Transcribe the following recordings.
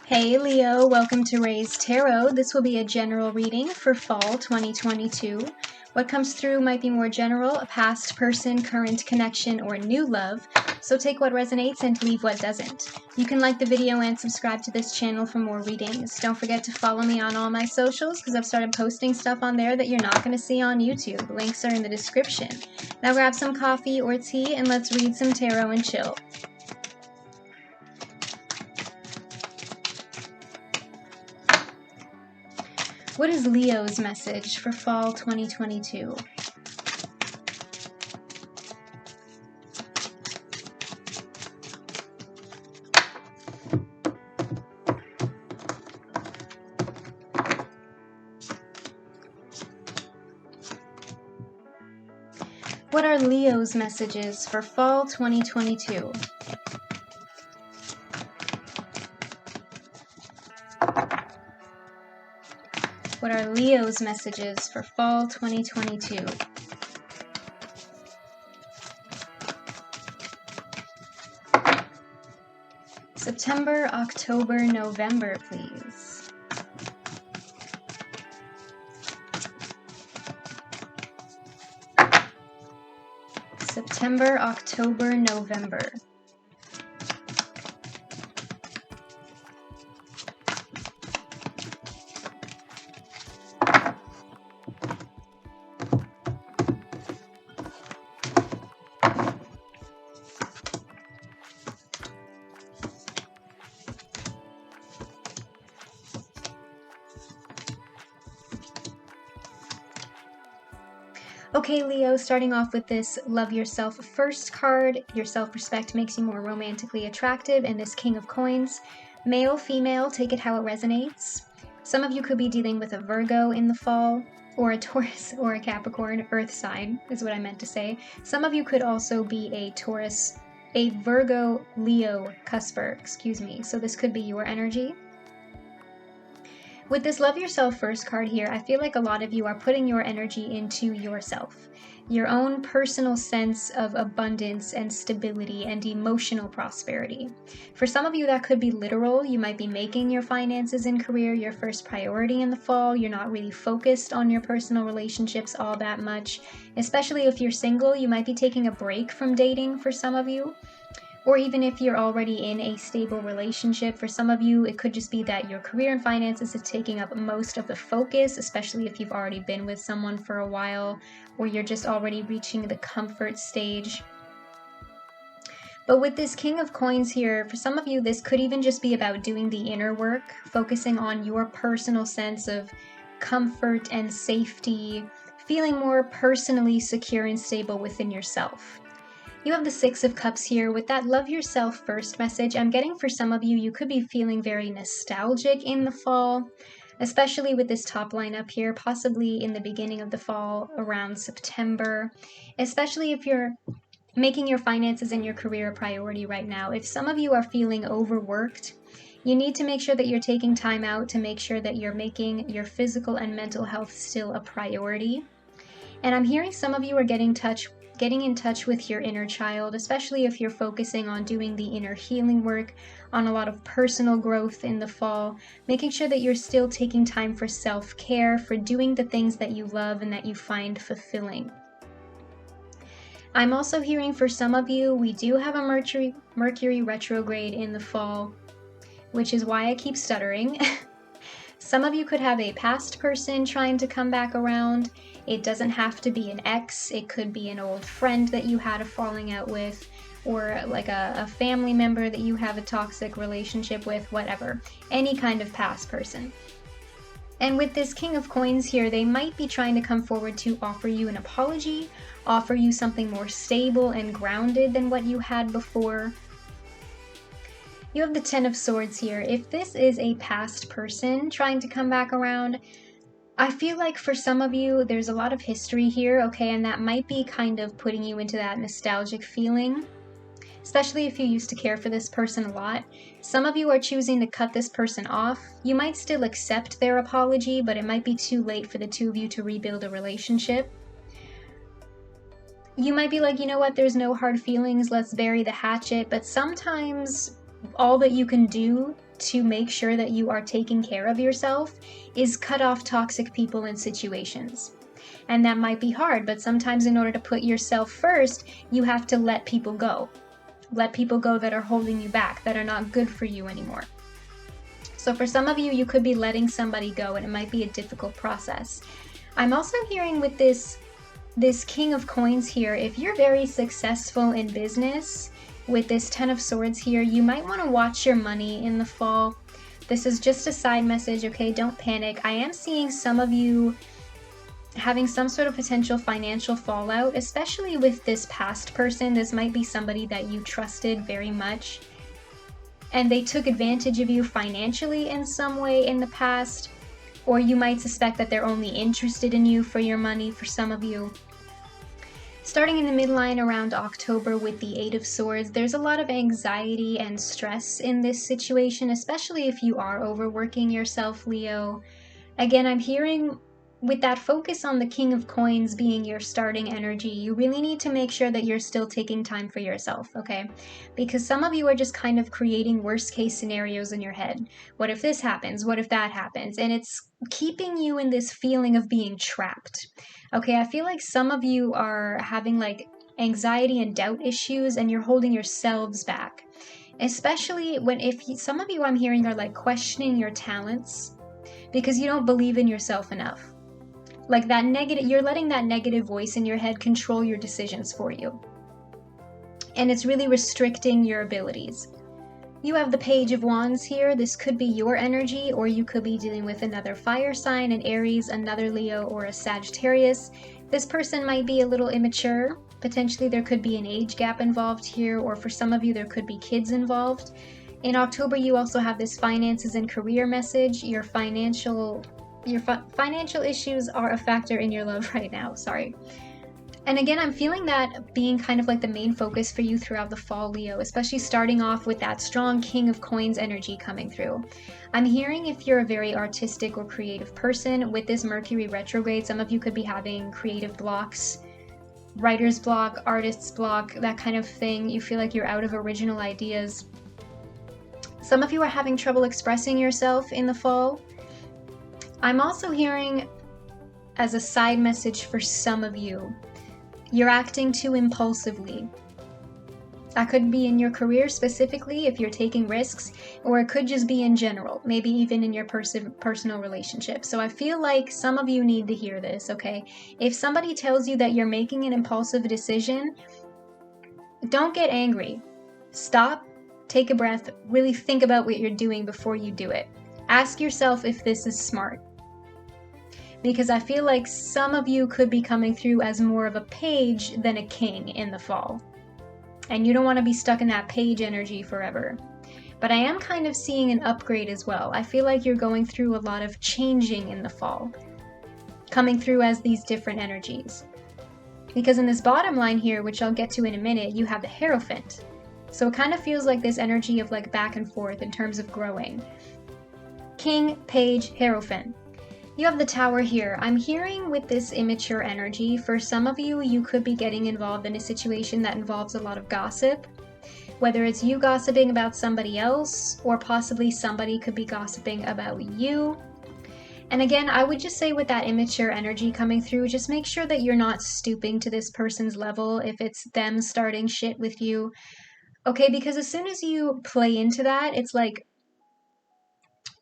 Hey Leo, welcome to Ray's Tarot. This will be a general reading for fall 2022. What comes through might be more general, a past person, current connection, or new love. So take what resonates and leave what doesn't. You can like the video and subscribe to this channel for more readings. Don't forget to follow me on all my socials because I've started posting stuff on there that you're not going to see on YouTube. Links are in the description. Now grab some coffee or tea and let's read some tarot and chill. What is Leo's message for fall 2022? What are Leo's messages for fall 2022? What are Leo's messages for fall 2022? September, October, November, please. September, October, November. Okay, Leo, starting off with this Love Yourself First card. Your self-respect makes you more romantically attractive, and this King of Coins. Male, female, take it how it resonates. Some of you could be dealing with a Virgo in the fall, or a Taurus or a Capricorn, earth sign is what I meant to say. Some of you could also be a Taurus, a Virgo, Leo cusper, so this could be your energy. With this Love Yourself First card here, I feel like a lot of you are putting your energy into yourself, your own personal sense of abundance and stability and emotional prosperity. For some of you, that could be literal. You might be making your finances and career your first priority in the fall. You're not really focused on your personal relationships all that much. Especially if you're single, you might be taking a break from dating for some of you. Or even if you're already in a stable relationship, for some of you, it could just be that your career and finances is taking up most of the focus, especially if you've already been with someone for a while, or you're just already reaching the comfort stage. But with this King of Coins here, for some of you, this could even just be about doing the inner work, focusing on your personal sense of comfort and safety, feeling more personally secure and stable within yourself. You have the Six of Cups here. With that Love Yourself First message, I'm getting for some of you, you could be feeling very nostalgic in the fall, especially with this top line up here, possibly in the beginning of the fall, around September, especially if you're making your finances and your career a priority right now. If some of you are feeling overworked, you need to make sure that you're taking time out to make sure that you're making your physical and mental health still a priority. And I'm hearing some of you are getting in touch with your inner child, especially if you're focusing on doing the inner healing work, on a lot of personal growth in the fall, making sure that you're still taking time for self-care, for doing the things that you love and that you find fulfilling. I'm also hearing for some of you, we do have a Mercury retrograde in the fall, which is why I keep stuttering. Some of you could have a past person trying to come back around. It doesn't have to be an ex. It could be an old friend that you had a falling out with, or like a family member that you have a toxic relationship with, whatever. Any kind of past person. And with this King of Coins here, they might be trying to come forward to offer you an apology, offer you something more stable and grounded than what you had before. You have the Ten of Swords here. If this is a past person trying to come back around, I feel like for some of you, there's a lot of history here, okay, and that might be kind of putting you into that nostalgic feeling, especially if you used to care for this person a lot. Some of you are choosing to cut this person off. You might still accept their apology, but it might be too late for the two of you to rebuild a relationship. You might be like, you know what, there's no hard feelings, let's bury the hatchet, but sometimes all that you can do to make sure that you are taking care of yourself is cut off toxic people and situations. And that might be hard, but sometimes in order to put yourself first, you have to let people go. Let people go that are holding you back, that are not good for you anymore. So for some of you, you could be letting somebody go, and it might be a difficult process. I'm also hearing with this King of Coins here, if you're very successful in business, with this Ten of Swords here, you might want to watch your money in the fall. This is just a side message, okay? Don't panic. I am seeing some of you having some sort of potential financial fallout, especially with this past person. This might be somebody that you trusted very much, and they took advantage of you financially in some way in the past, or you might suspect that they're only interested in you for your money for some of you. Starting in the midline around October with the Eight of Swords, there's a lot of anxiety and stress in this situation, especially if you are overworking yourself, Leo. Again, I'm hearing with that focus on the King of Coins being your starting energy, you really need to make sure that you're still taking time for yourself, okay? Because some of you are just kind of creating worst case scenarios in your head. What if this happens? What if that happens? And it's keeping you in this feeling of being trapped. Okay, I feel like some of you are having like anxiety and doubt issues, and you're holding yourselves back. Especially some of you I'm hearing are like questioning your talents because you don't believe in yourself enough. Like that negative, you're letting that negative voice in your head control your decisions for you. And it's really restricting your abilities. You have the Page of Wands here. This could be your energy, or you could be dealing with another fire sign, an Aries, another Leo, or a Sagittarius. This person might be a little immature. Potentially there could be an age gap involved here, or for some of you there could be kids involved. In October, you also have this finances and career message. Your financial issues are a factor in your love right now, sorry. And again, I'm feeling that being kind of like the main focus for you throughout the fall, Leo, especially starting off with that strong King of Coins energy coming through. I'm hearing if you're a very artistic or creative person, with this Mercury retrograde, some of you could be having creative blocks, writer's block, artist's block, that kind of thing. You feel like you're out of original ideas. Some of you are having trouble expressing yourself in the fall. I'm also hearing, as a side message for some of you, you're acting too impulsively. That could be in your career specifically if you're taking risks, or it could just be in general, maybe even in your personal relationship. So I feel like some of you need to hear this, okay? If somebody tells you that you're making an impulsive decision, don't get angry. Stop, take a breath, really think about what you're doing before you do it. Ask yourself if this is smart. Because I feel like some of you could be coming through as more of a page than a king in the fall. And you don't want to be stuck in that page energy forever. But I am kind of seeing an upgrade as well. I feel like you're going through a lot of changing in the fall, coming through as these different energies. Because in this bottom line here, which I'll get to in a minute, you have the Hierophant. So it kind of feels like this energy of like back and forth in terms of growing. King, Page, Hierophant. You have the Tower here. I'm hearing with this immature energy, for some of you, you could be getting involved in a situation that involves a lot of gossip. Whether it's you gossiping about somebody else, or possibly somebody could be gossiping about you. And again, I would just say with that immature energy coming through, just make sure that you're not stooping to this person's level if it's them starting shit with you. Okay, because as soon as you play into that, it's like,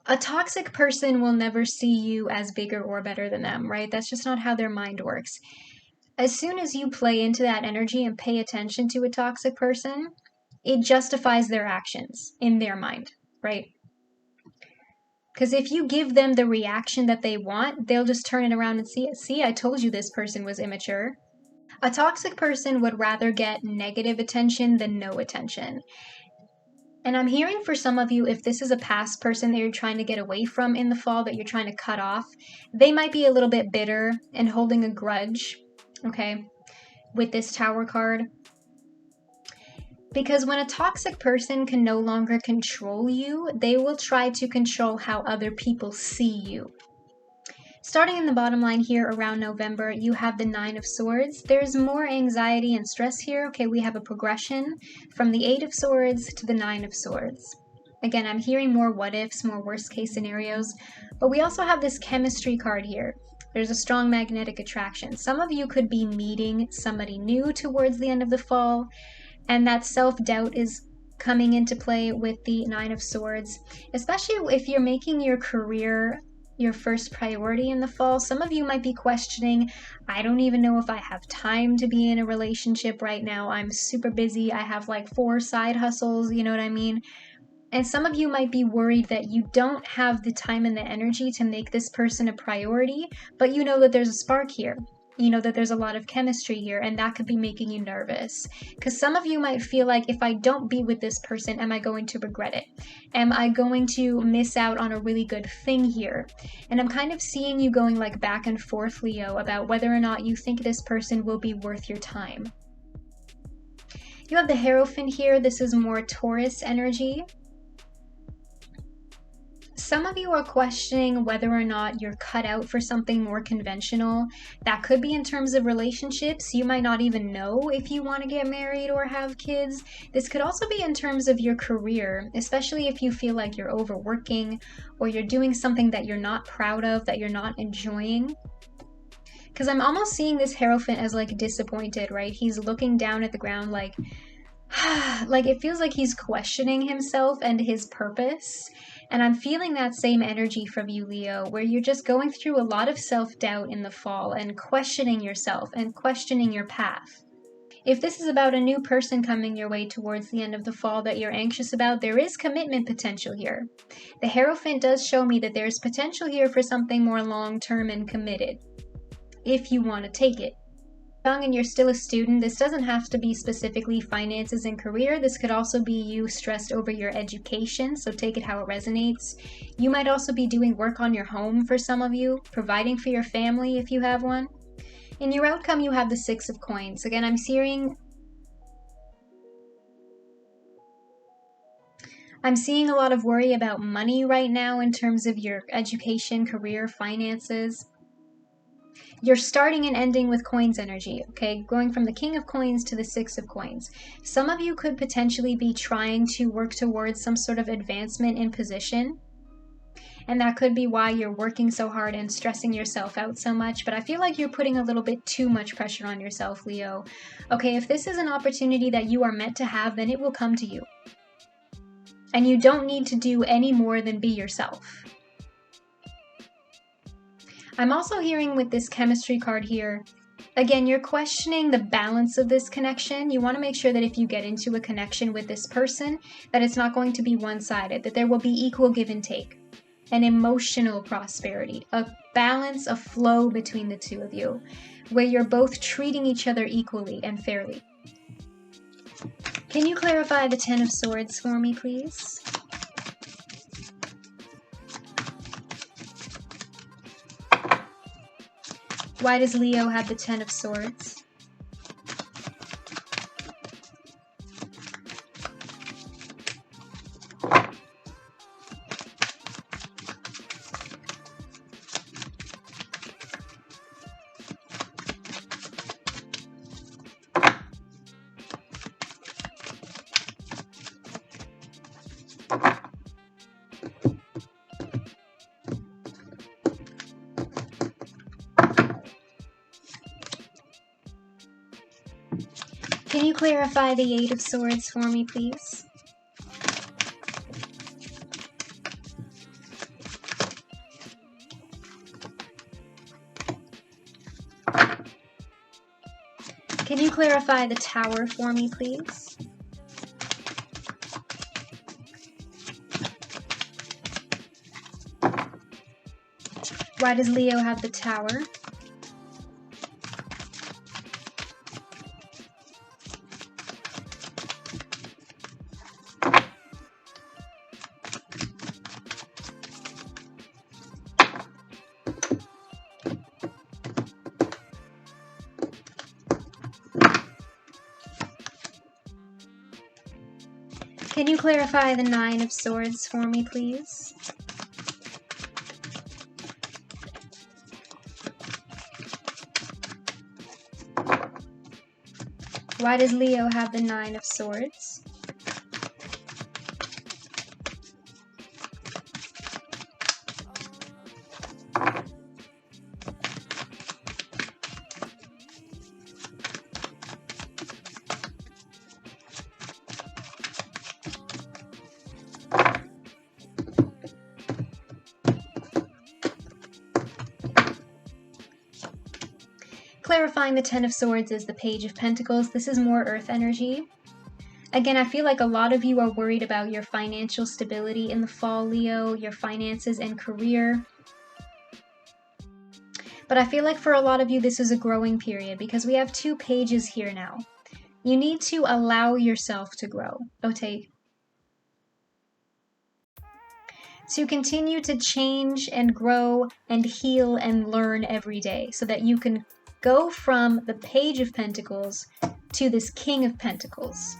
a toxic person will never see you as bigger or better than them, right? That's just not how their mind works. As soon as you play into that energy and pay attention to a toxic person, it justifies their actions in their mind, right? Because if you give them the reaction that they want, they'll just turn it around and see, I told you this person was immature. A toxic person would rather get negative attention than no attention. And I'm hearing for some of you, if this is a past person that you're trying to get away from in the fall, that you're trying to cut off, they might be a little bit bitter and holding a grudge, okay, with this Tower card. Because when a toxic person can no longer control you, they will try to control how other people see you. Starting in the bottom line here around November, you have the Nine of Swords. There's more anxiety and stress here. Okay, we have a progression from the Eight of Swords to the Nine of Swords. Again, I'm hearing more what ifs, more worst case scenarios, but we also have this chemistry card here. There's a strong magnetic attraction. Some of you could be meeting somebody new towards the end of the fall, and that self-doubt is coming into play with the Nine of Swords, especially if you're making your career your first priority in the fall. Some of you might be questioning, I don't even know if I have time to be in a relationship right now. I'm super busy. I have like 4 side hustles, you know what I mean? And some of you might be worried that you don't have the time and the energy to make this person a priority, but you know that there's a spark here. You know that there's a lot of chemistry here, and that could be making you nervous. Because some of you might feel like, if I don't be with this person, am I going to regret it? Am I going to miss out on a really good thing here? And I'm kind of seeing you going like back and forth, Leo, about whether or not you think this person will be worth your time. You have the Hierophant here. This is more Taurus energy. Some of you are questioning whether or not you're cut out for something more conventional. That could be in terms of relationships. You might not even know if you want to get married or have kids. This could also be in terms of your career, especially if you feel like you're overworking or you're doing something that you're not proud of, that you're not enjoying. Because I'm almost seeing this Hierophant as like disappointed, right? He's looking down at the ground like it feels like he's questioning himself and his purpose. And I'm feeling that same energy from you, Leo, where you're just going through a lot of self-doubt in the fall and questioning yourself and questioning your path. If this is about a new person coming your way towards the end of the fall that you're anxious about, there is commitment potential here. The Hierophant does show me that there's potential here for something more long-term and committed, if you want to take it. Young and you're still a student, this doesn't have to be specifically finances and career. This could also be you stressed over your education, so take it how it resonates. You might also be doing work on your home for some of you, providing for your family if you have one. In your outcome, you have the Six of Coins. Again, I'm seeing a lot of worry about money right now in terms of your education, career, finances. You're starting and ending with coins energy, okay? Going from the King of Coins to the Six of Coins. Some of you could potentially be trying to work towards some sort of advancement in position. And that could be why you're working so hard and stressing yourself out so much. But I feel like you're putting a little bit too much pressure on yourself, Leo. Okay, if this is an opportunity that you are meant to have, then it will come to you. And you don't need to do any more than be yourself. I'm also hearing with this chemistry card here, again, you're questioning the balance of this connection. You want to make sure that if you get into a connection with this person, that it's not going to be one-sided, that there will be equal give and take, an emotional prosperity, a balance, a flow between the two of you, where you're both treating each other equally and fairly. Can you clarify the Ten of Swords for me, please? Why does Leo have the Ten of Swords? Can you clarify the Eight of Swords for me, please? Can you clarify the Tower for me, please? Why does Leo have the Tower? Can you clarify the Nine of Swords for me, please? Why does Leo have the Nine of Swords? Clarifying the Ten of Swords is the Page of Pentacles. This is more earth energy. Again, I feel like a lot of you are worried about your financial stability in the fall, Leo, your finances and career. But I feel like for a lot of you, this is a growing period because we have two pages here now. You need to allow yourself to grow, okay? To continue to change and grow and heal and learn every day so that you can go from the Page of Pentacles to this King of Pentacles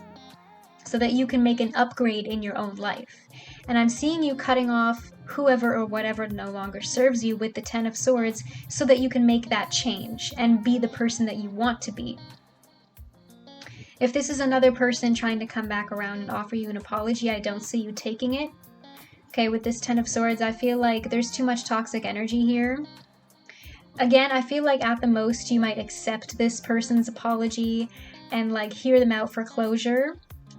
so that you can make an upgrade in your own life. And I'm seeing you cutting off whoever or whatever no longer serves you with the Ten of Swords so that you can make that change and be the person that you want to be. If this is another person trying to come back around and offer you an apology, I don't see you taking it. Okay, with this Ten of Swords, I feel like there's too much toxic energy here. Again, I feel like at the most you might accept this person's apology and like hear them out for closure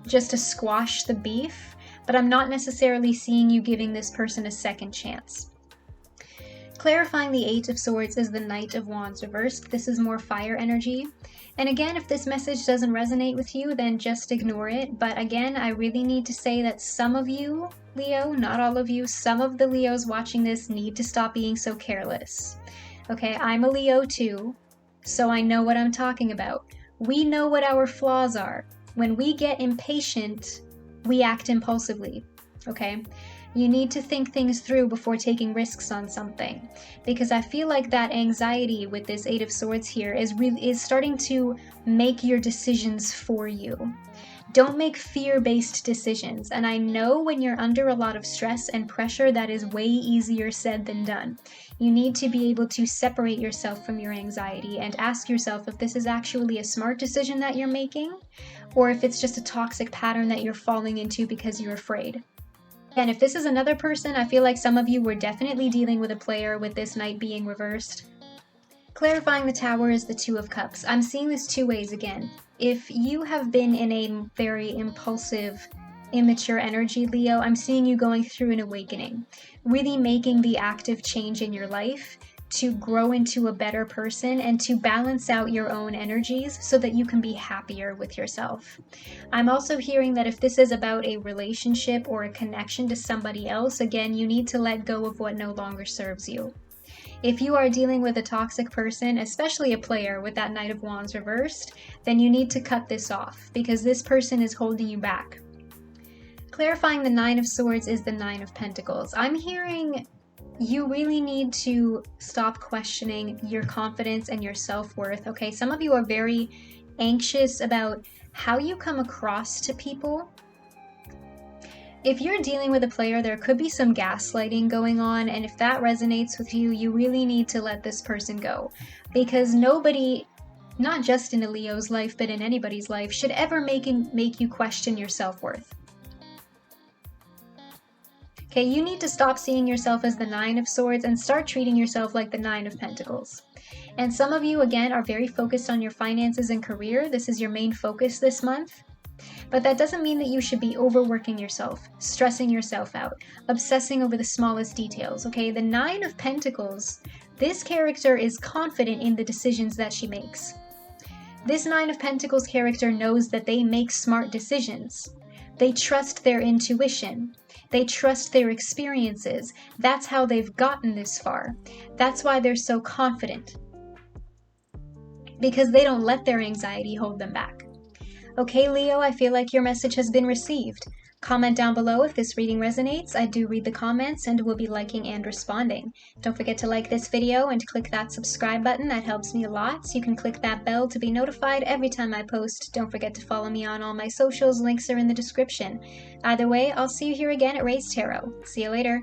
just to squash the beef, but I'm not necessarily seeing you giving this person a second chance. Clarifying the Eight of Swords is the Knight of Wands reversed. This is more fire energy. And again, if this message doesn't resonate with you, then just ignore it. But again, I really need to say that some of you, Leo, not all of you, some of the Leos watching this need to stop being so careless. Okay, I'm a Leo too, so I know what I'm talking about. We know what our flaws are. When we get impatient, we act impulsively, okay? You need to think things through before taking risks on something, because I feel like that anxiety with this Eight of Swords here is starting to make your decisions for you. Don't make fear-based decisions, and I know when you're under a lot of stress and pressure, that is way easier said than done. You need to be able to separate yourself from your anxiety and ask yourself if this is actually a smart decision that you're making, or if it's just a toxic pattern that you're falling into because you're afraid. And if this is another person, I feel like some of you were definitely dealing with a player with this Knight being reversed. Clarifying the Tower is the Two of Cups. I'm seeing this two ways again. If you have been in a very impulsive, immature energy, Leo, I'm seeing you going through an awakening, really making the active change in your life to grow into a better person and to balance out your own energies so that you can be happier with yourself. I'm also hearing that if this is about a relationship or a connection to somebody else, again, you need to let go of what no longer serves you. If you are dealing with a toxic person, especially a player with that Knight of Wands reversed, then you need to cut this off because this person is holding you back. Clarifying the Nine of Swords is the Nine of Pentacles. I'm hearing you really need to stop questioning your confidence and your self-worth, okay? Some of you are very anxious about how you come across to people. If you're dealing with a player, there could be some gaslighting going on, and if that resonates with you, you really need to let this person go. Because nobody, not just in a Leo's life, but in anybody's life, should ever make you question your self-worth. Okay, you need to stop seeing yourself as the Nine of Swords and start treating yourself like the Nine of Pentacles. And some of you, again, are very focused on your finances and career. This is your main focus this month. But that doesn't mean that you should be overworking yourself, stressing yourself out, obsessing over the smallest details, okay? The Nine of Pentacles, this character is confident in the decisions that she makes. This Nine of Pentacles character knows that they make smart decisions. They trust their intuition. They trust their experiences. That's how they've gotten this far. That's why they're so confident. Because they don't let their anxiety hold them back. Okay, Leo, I feel like your message has been received. Comment down below if this reading resonates. I do read the comments and will be liking and responding. Don't forget to like this video and click that subscribe button. That helps me a lot. You can click that bell to be notified every time I post. Don't forget to follow me on all my socials. Links are in the description. Either way, I'll see you here again at Raise Tarot. See you later.